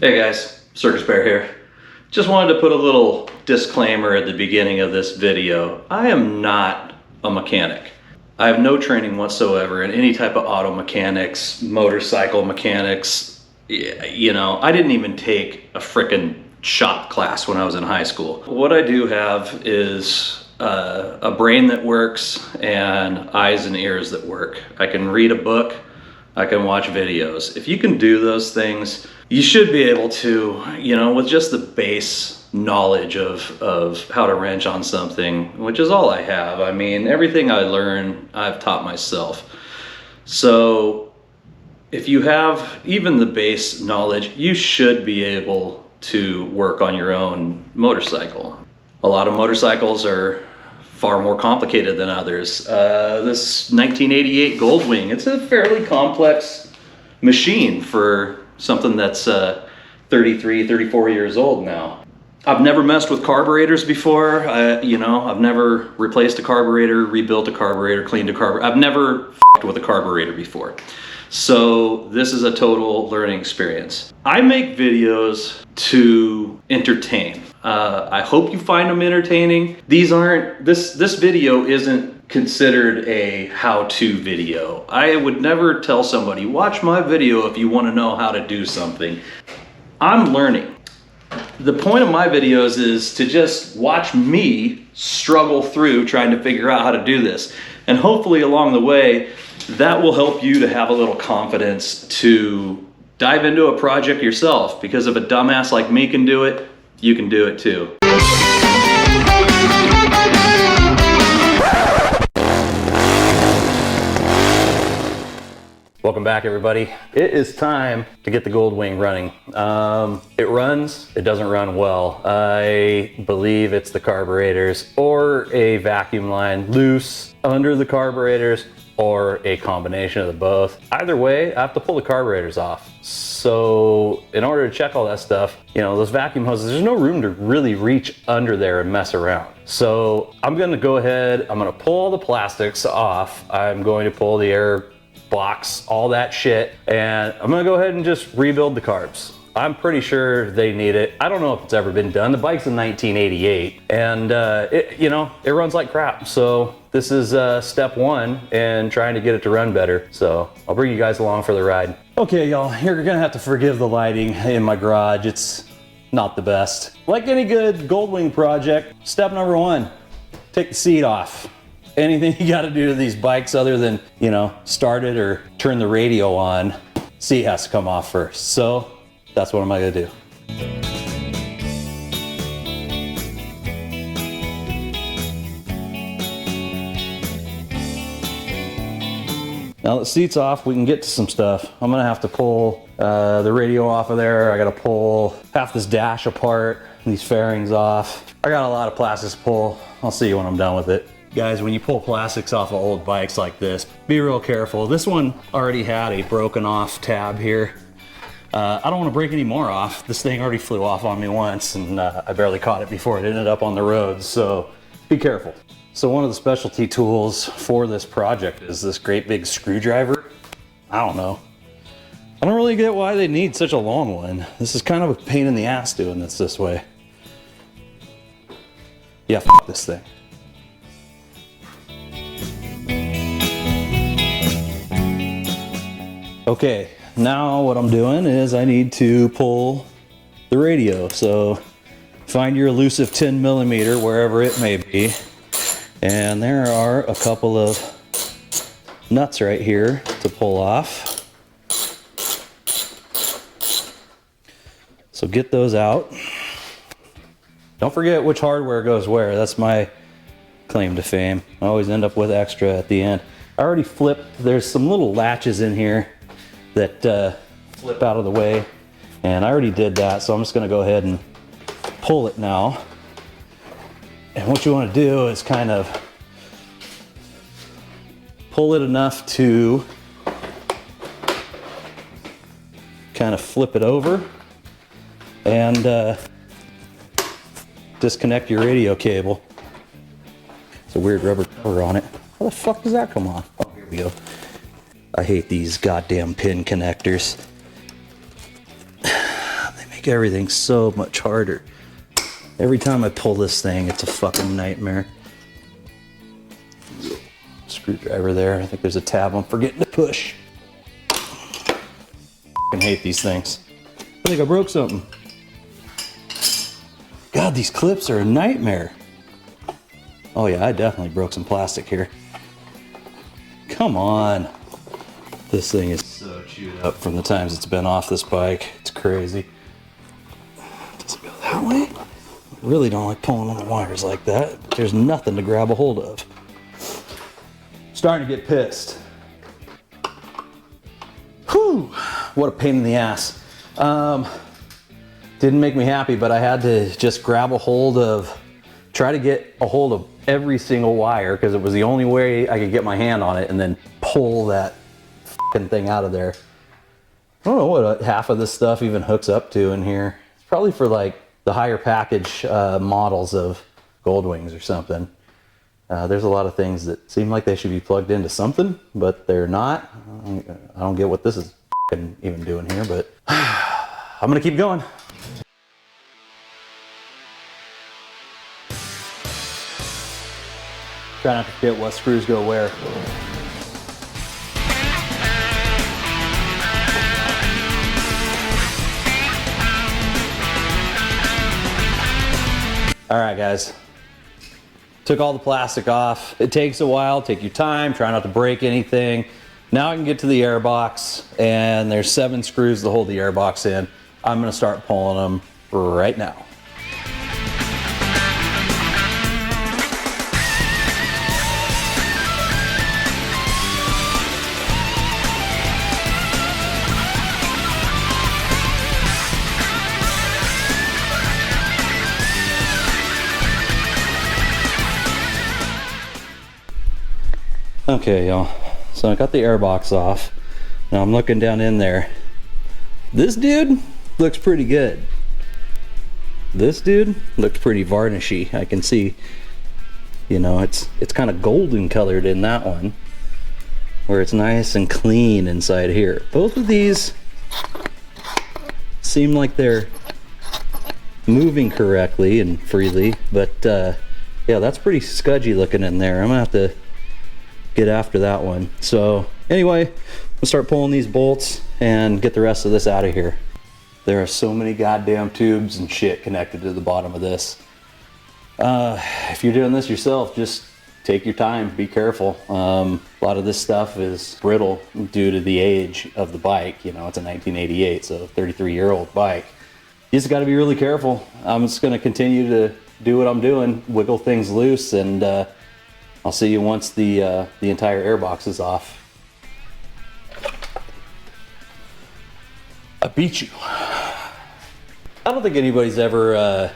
Hey guys, Circus Bear here. Just wanted to put a little disclaimer at the beginning of this video. I am not a mechanic. I have no training whatsoever in any type of auto mechanics, motorcycle mechanics. You know, I didn't even take a frickin' shop class when I was in high school. What I do have is a brain that works and eyes and ears that work. I can read a book, I can watch videos. If you can do those things, you should be able to, you know, with just the base knowledge of how to wrench on something, which is all I have. I mean, everything I learn, I've taught myself. So if you have even the base knowledge, you should be able to work on your own motorcycle. A lot of motorcycles are far more complicated than others. This 1988 Goldwing, it's a fairly complex machine for something that's 33, 34 years old now. I've never messed with carburetors before. I've never replaced a carburetor, rebuilt a carburetor, cleaned a carburetor. I've never f***ed with a carburetor before. So this is a total learning experience. I make videos to entertain. I hope you find them entertaining. This video isn't considered a how-to video. I would never tell somebody, watch my video if you want to know how to do something. I'm learning. The point of my videos is to just watch me struggle through trying to figure out how to do this. And hopefully along the way, that will help you to have a little confidence to dive into a project yourself, because if a dumbass like me can do it, you can do it too. Welcome back, everybody. It is time to get the Goldwing running. It runs, it doesn't run well. I believe it's the carburetors or a vacuum line loose under the carburetors, or a combination of the both. Either way, I have to pull the carburetors off. So in order to check all that stuff, you know, those vacuum hoses, there's no room to really reach under there and mess around. So I'm gonna go ahead, I'm gonna pull all the plastics off. I'm going to pull the air box, all that shit, and I'm gonna go ahead and just rebuild the carbs. I'm pretty sure they need it. I don't know if it's ever been done. The bike's in 1988, and it runs like crap. So this is step one in trying to get it to run better. So I'll bring you guys along for the ride. Okay, y'all, you're gonna have to forgive the lighting in my garage. It's not the best. Like any good Goldwing project, step number one, take the seat off. Anything you gotta do to these bikes other than, you know, start it or turn the radio on, seat has to come off first. So that's what I'm gonna do. Now that the seat's off, we can get to some stuff. I'm gonna have to pull the radio off of there. I gotta pull half this dash apart, these fairings off. I got a lot of plastics to pull. I'll see you when I'm done with it. Guys, when you pull plastics off of old bikes like this, be real careful. This one already had a broken off tab here. I don't want to break any more off. This thing already flew off on me once, and I barely caught it before it ended up on the road, so be careful. So one of the specialty tools for this project is this great big screwdriver. I don't know. I don't really get why they need such a long one. This is kind of a pain in the ass doing this way. Yeah, f this thing. Okay. Now what I'm doing is I need to pull the radio. So find your elusive 10mm wherever it may be. And there are a couple of nuts right here to pull off. So get those out. Don't forget which hardware goes where. That's my claim to fame. I always end up with extra at the end. I already flipped, there's some little latches in here that flip out of the way, and I already did that, so I'm just gonna go ahead and pull it now. And what you want to do is kind of pull it enough to kind of flip it over and disconnect your radio cable. It's a weird rubber cover on it. How the fuck does that come off? Oh, here we go. I hate these goddamn pin connectors. They make everything so much harder. Every time I pull this thing, it's a fucking nightmare. Screwdriver there. I think there's a tab I'm forgetting to push. I hate these things. I think I broke something. God, these clips are a nightmare. Oh yeah, I definitely broke some plastic here. Come on. This thing is so chewed up from the times it's been off this bike. It's crazy. Does it go that way? I really don't like pulling on the wires like that. There's nothing to grab a hold of. Starting to get pissed. Whew, what a pain in the ass. Didn't make me happy, but I had to just grab a hold of, try to get a hold of every single wire because it was the only way I could get my hand on it and then pull that fucking thing out of there. I don't know what half of this stuff even hooks up to in here. It's probably for like the higher package models of Goldwings or something. There's a lot of things that seem like they should be plugged into something, but they're not. I don't get what this is even doing here, but I'm gonna keep going. Try not to forget what screws go where. All right, guys. Took all the plastic off. It takes a while, take your time, try not to break anything. Now I can get to the airbox, and there's 7 screws to hold the airbox in. I'm gonna start pulling them right now. Okay, y'all, so I got the airbox off. Now I'm looking down in there. This dude looks pretty good. This dude looks pretty varnishy. I can see, you know, it's kind of golden colored in that one, where it's nice and clean inside here. Both of these seem like they're moving correctly and freely, but yeah, that's pretty scudgy looking in there. I'm gonna have to get after that one. So anyway, we'll start pulling these bolts and get the rest of this out of here. There are so many goddamn tubes and shit connected to the bottom of this. If you're doing this yourself, just take your time, be careful. A lot of this stuff is brittle due to the age of the bike. You know, it's a 1988, so 33-year-old bike. You just got to be really careful. I'm just going to continue to do what I'm doing, wiggle things loose, and I'll see you once the entire airbox is off. I beat you. I don't think anybody's ever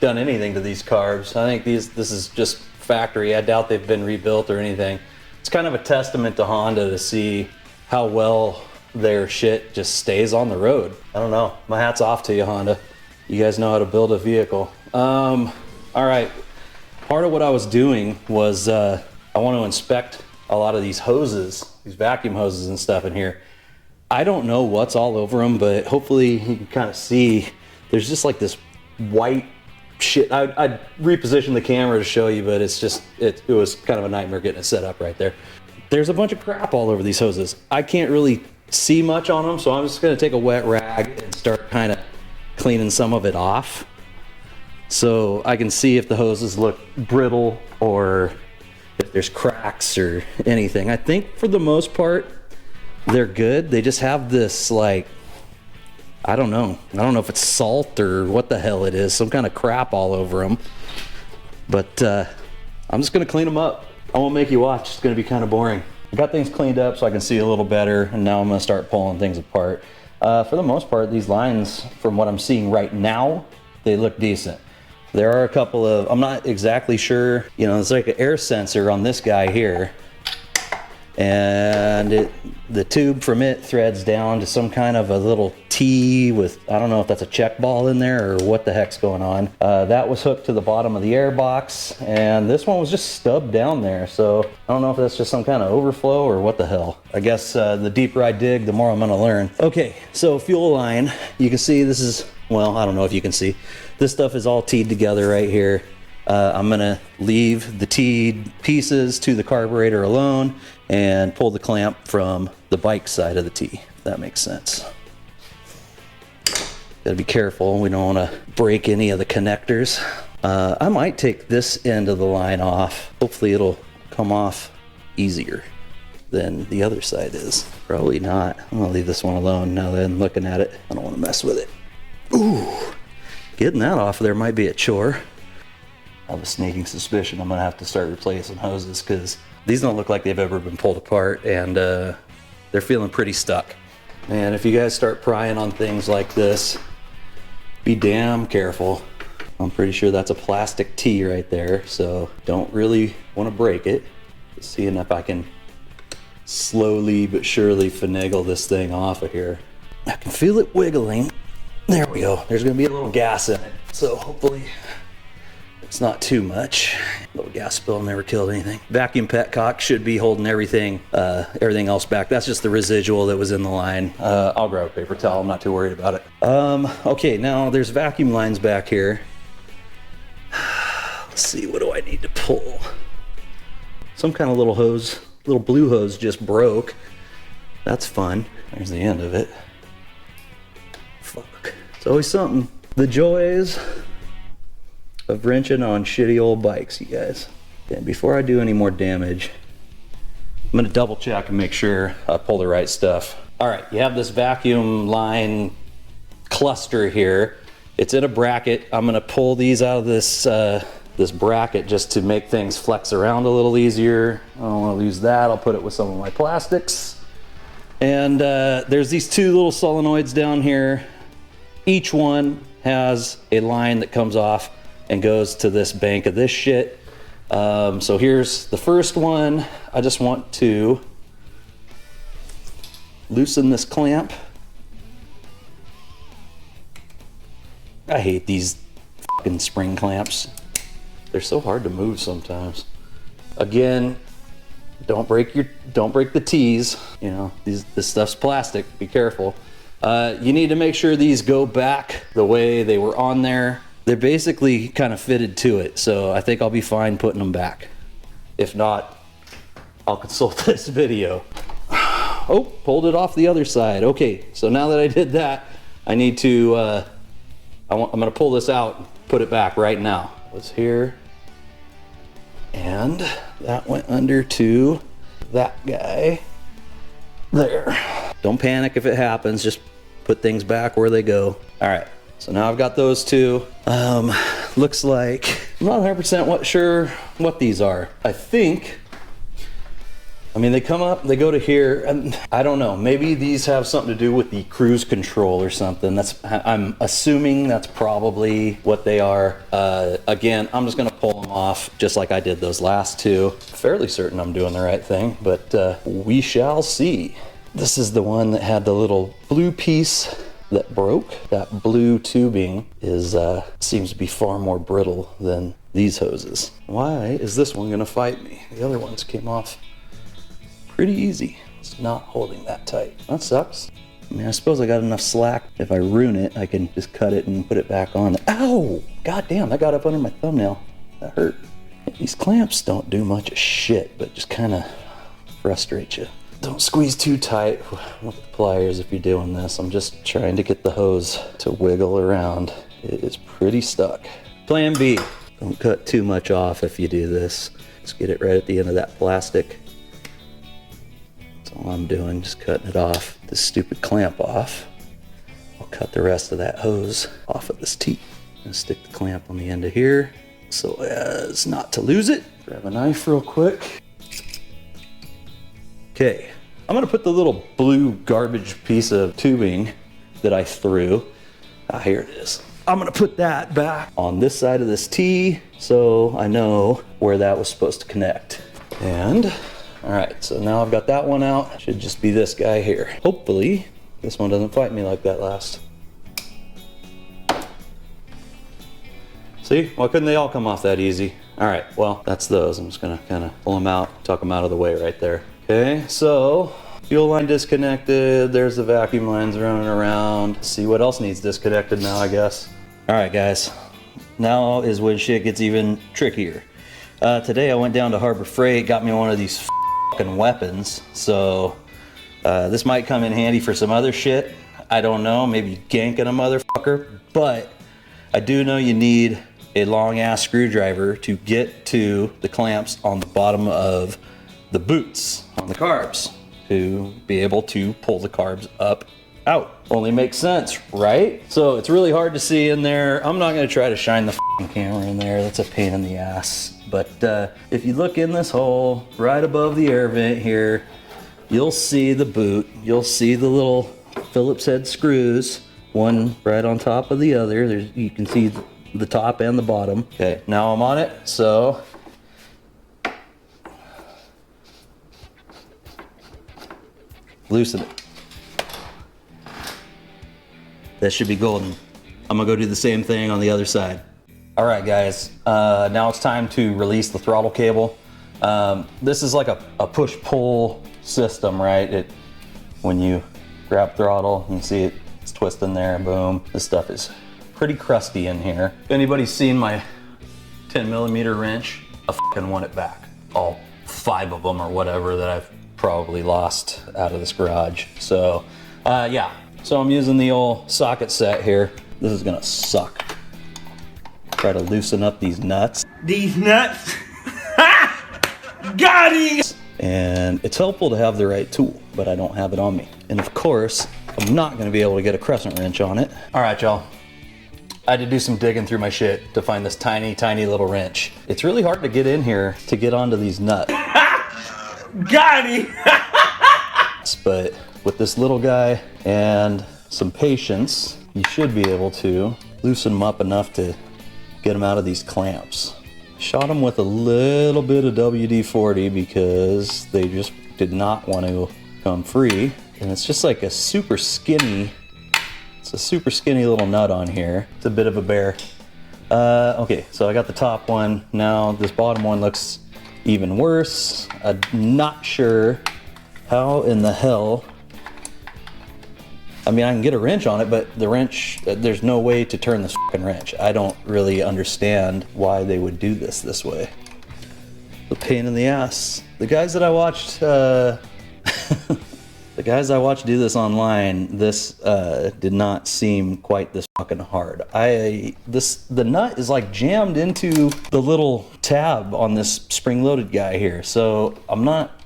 done anything to these carbs. I think this is just factory. I doubt they've been rebuilt or anything. It's kind of a testament to Honda to see how well their shit just stays on the road. I don't know. My hat's off to you, Honda. You guys know how to build a vehicle. All right. Part of what I was doing was I want to inspect a lot of these hoses, these vacuum hoses and stuff in here. I don't know what's all over them, but hopefully you can kind of see there's just like this white shit. I'd reposition the camera to show you, but it's just, it was kind of a nightmare getting it set up right there. There's a bunch of crap all over these hoses. I can't really see much on them, so I'm just going to take a wet rag and start kind of cleaning some of it off, so I can see if the hoses look brittle or if there's cracks or anything. I think for the most part they're good. They just have this, like, I don't know if it's salt or what the hell it is, some kind of crap all over them. But I'm just gonna clean them up. I won't make you watch, it's gonna be kind of boring. I got things cleaned up so I can see a little better, and now I'm gonna start pulling things apart. For the most part, these lines, from what I'm seeing right now, they look decent. There are a couple of, I'm not exactly sure, you know, it's like an air sensor on this guy here. and the tube from it threads down to some kind of a little T with, I don't know if that's a check ball in there or what the heck's going on. That was hooked to the bottom of the air box, and this one was just stubbed down there. So I don't know if that's just some kind of overflow or what the hell. I guess the deeper I dig, the more I'm gonna learn. Okay, so fuel line, you can see this is, well, I don't know if you can see, this stuff is all teed together right here. I'm gonna leave the teed pieces to the carburetor alone and pull the clamp from the bike side of the T, if that makes sense. Gotta be careful, we don't wanna break any of the connectors. I might take this end of the line off. Hopefully it'll come off easier than the other side is. Probably not. I'm gonna leave this one alone now that I'm looking at it. I don't wanna mess with it. Ooh, getting that off of there might be a chore. I have a sneaking suspicion I'm gonna have to start replacing hoses because these don't look like they've ever been pulled apart, and they're feeling pretty stuck. And if you guys start prying on things like this, be damn careful. I'm pretty sure that's a plastic T right there, so don't really want to break it. Just seeing if I can slowly but surely finagle this thing off of here. I can feel it wiggling. There we go. There's gonna be a little gas in it, so hopefully it's not too much. A little gas spill never killed anything. Vacuum petcock should be holding everything else back. That's just the residual that was in the line. I'll grab a paper towel, I'm not too worried about it. Okay, now there's vacuum lines back here. Let's see, what do I need to pull? Some kind of little hose, little blue hose just broke. That's fun. There's the end of it. Fuck. It's always something. The joys of wrenching on shitty old bikes, you guys. And before I do any more damage, I'm gonna double check and make sure I pull the right stuff. All right, you have this vacuum line cluster here. It's in a bracket. I'm gonna pull these out of this this bracket just to make things flex around a little easier. I don't wanna lose that. I'll put it with some of my plastics. And there's these two little solenoids down here. Each one has a line that comes off and goes to this bank of this shit. So here's the first one. I just want to loosen this clamp. I hate these fucking spring clamps. They're so hard to move sometimes. Again, don't break the T's. You know, this stuff's plastic, be careful. You need to make sure these go back the way they were on there. They're basically kind of fitted to it, so I think I'll be fine putting them back. If not, I'll consult this video. Oh, pulled it off the other side. Okay, so now that I did that, I need to, I'm gonna pull this out and put it back right now. What's here? And that went under to that guy there. Don't panic if it happens, just put things back where they go. All right. So now I've got those two. Looks like, I'm not 100% sure what these are. I think, I mean, they come up, they go to here, and I don't know, maybe these have something to do with the cruise control or something. I'm assuming that's probably what they are. Again, I'm just gonna pull them off just like I did those last two. Fairly certain I'm doing the right thing, but we shall see. This is the one that had the little blue piece that broke. That blue tubing is seems to be far more brittle than these hoses. Why is this one gonna fight me? The other ones came off pretty easy. It's not holding that tight. That sucks. I mean, I suppose I got enough slack. If I ruin it, I can just cut it and put it back on. Ow! God damn, that got up under my thumbnail. That hurt. These clamps don't do much of shit, but just kind of frustrate you. Don't squeeze too tight with the pliers if you're doing this. I'm just trying to get the hose to wiggle around. It is pretty stuck. Plan B, don't cut too much off if you do this. Just get it right at the end of that plastic. That's all I'm doing, just cutting it off. This stupid clamp off. I'll cut the rest of that hose off of this T. I'm gonna stick the clamp on the end of here so as not to lose it. Grab a knife real quick. Okay, I'm gonna put the little blue garbage piece of tubing that I threw, here it is. I'm gonna put that back on this side of this T so I know where that was supposed to connect. And All right, so now I've got that one out. Should just be this guy here. Hopefully, this one doesn't fight me like that last. See, why couldn't they all come off that easy? All right, well, that's those. I'm just gonna kind of pull them out, tuck them out of the way right there. Okay, so fuel line disconnected. There's the vacuum lines running around. Let's see what else needs disconnected now, I guess. All right, guys, now is when shit gets even trickier. Today I went down to Harbor Freight, got me one of these fucking weapons. So this might come in handy for some other shit. I don't know, maybe ganking a motherfucker, but I do know you need a long ass screwdriver to get to the clamps on the bottom of the boots on the carbs to be able to pull the carbs up out. Only makes sense, right? So it's really hard to see in there. I'm not gonna try to shine the fucking camera in there. That's a pain in the ass. But if you look in this hole right above the air vent here, you'll see the boot. You'll see the little Phillips head screws, one right on top of the other. You can see the top and the bottom. Okay, now I'm on it, so loosen it. That should be golden. I'm gonna go do the same thing on the other side. All right, guys, now it's time to release the throttle cable. This is like a push-pull system, right? When you grab throttle, you can see it's twisting there, boom. This stuff is pretty crusty in here. If anybody's seen my 10mm wrench, I fucking want it back. All 5 of them or whatever that I've probably lost out of this garage. So, yeah. So I'm using the old socket set here. This is gonna suck. Try to loosen up these nuts. These nuts? Got it! And it's helpful to have the right tool, but I don't have it on me. And of course, I'm not gonna be able to get a crescent wrench on it. All right, y'all. I had to do some digging through my shit to find this tiny, tiny little wrench. It's really hard to get in here to get onto these nuts. Got it! But with this little guy and some patience, you should be able to loosen them up enough to get them out of these clamps. Shot them with a little bit of WD-40 because they just did not want to come free. And it's just like a super skinny, it's a super skinny little nut on here. It's a bit of a bear. Okay, so I got the top one. Now this bottom one looks even worse. I'm not sure how in the hell, I mean, I can get a wrench on it, but the wrench, there's no way to turn this fucking wrench. I don't really understand why they would do this way. The pain in the ass. The guys that I watched, the guys I watched do this online, this did not seem quite this fucking hard. The nut is like jammed into the little tab on this spring-loaded guy here, so I'm not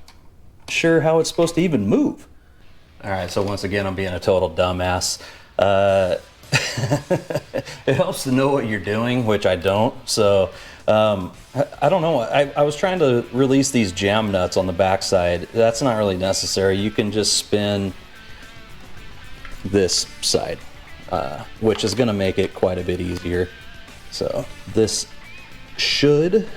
sure how it's supposed to even move. All right, so once again, I'm being a total dumbass. It helps to know what you're doing, which I don't. So I don't know. I was trying to release these jam nuts on the backside. That's not really necessary. You can just spin this side, which is gonna make it quite a bit easier. So this should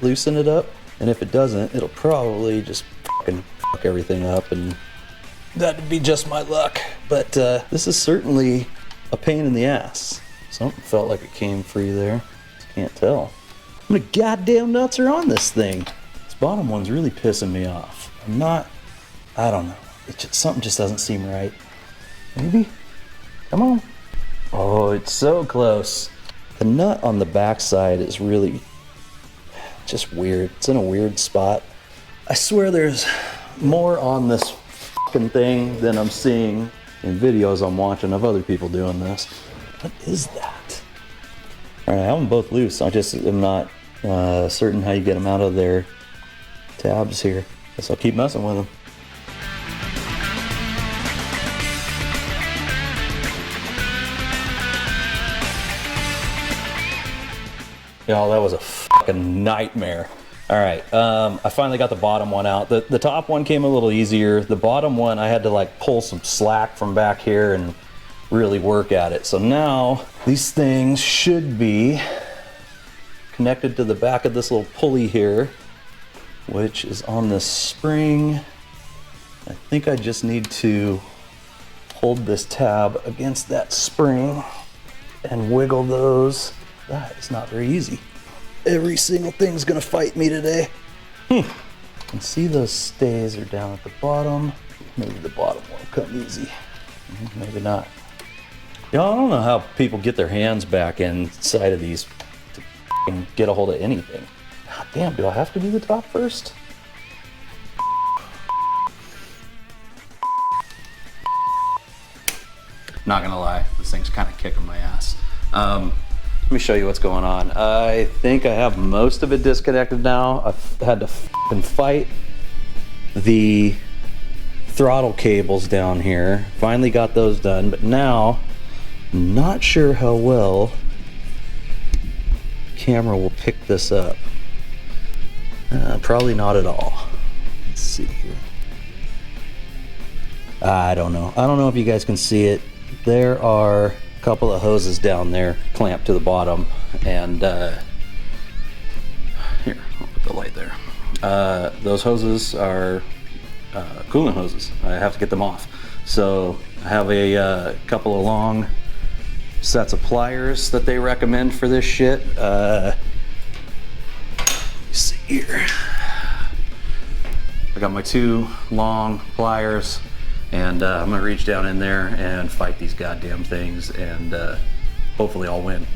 loosen it up. And if it doesn't, it'll probably just fucking fuck everything up, and that'd be just my luck. But this is certainly a pain in the ass. Something felt like it came free there. Can't tell. How many goddamn nuts are on this thing? This bottom one's really pissing me off. I don't know. Something just doesn't seem right. Maybe? Come on. Oh, it's so close. The nut on the backside is really just weird. It's in a weird spot. I swear there's more on this fucking thing than I'm seeing in videos I'm watching of other people doing this. What is that? All right, I have them both loose. I just am not certain how you get them out of their tabs here. Guess I'll keep messing with them. Y'all, that was a fucking nightmare. All right, I finally got the bottom one out. The top one came a little easier. The bottom one, I had to like pull some slack from back here and really work at it. So now these things should be connected to the back of this little pulley here. which is on the spring. I think I just need to hold this tab against that spring and wiggle those. That is not very easy. Every single thing's gonna fight me today. And see those stays are down at the bottom. Maybe the bottom won't come easy. Maybe not. You know, I don't know how people get their hands back inside of these to get a hold of anything. God damn, do I have to do the top first? Not gonna lie, this thing's kind of kicking my ass. Let me show you what's going on. I think I have most of it disconnected now. I've had to fight the throttle cables down here. Finally got those done, but now I'm not sure how well camera will pick this up. Probably not at all. Let's see here. I don't know. I don't know if you guys can see it. There are a couple of hoses down there clamped to the bottom, and here, I'll put the light there. Those hoses are coolant hoses. I have to get them off. So I have a couple of long sets of pliers that they recommend for this shit. Let's see here. I got my 2 long pliers, and I'm gonna reach down in there and fight these goddamn things, and hopefully I'll win.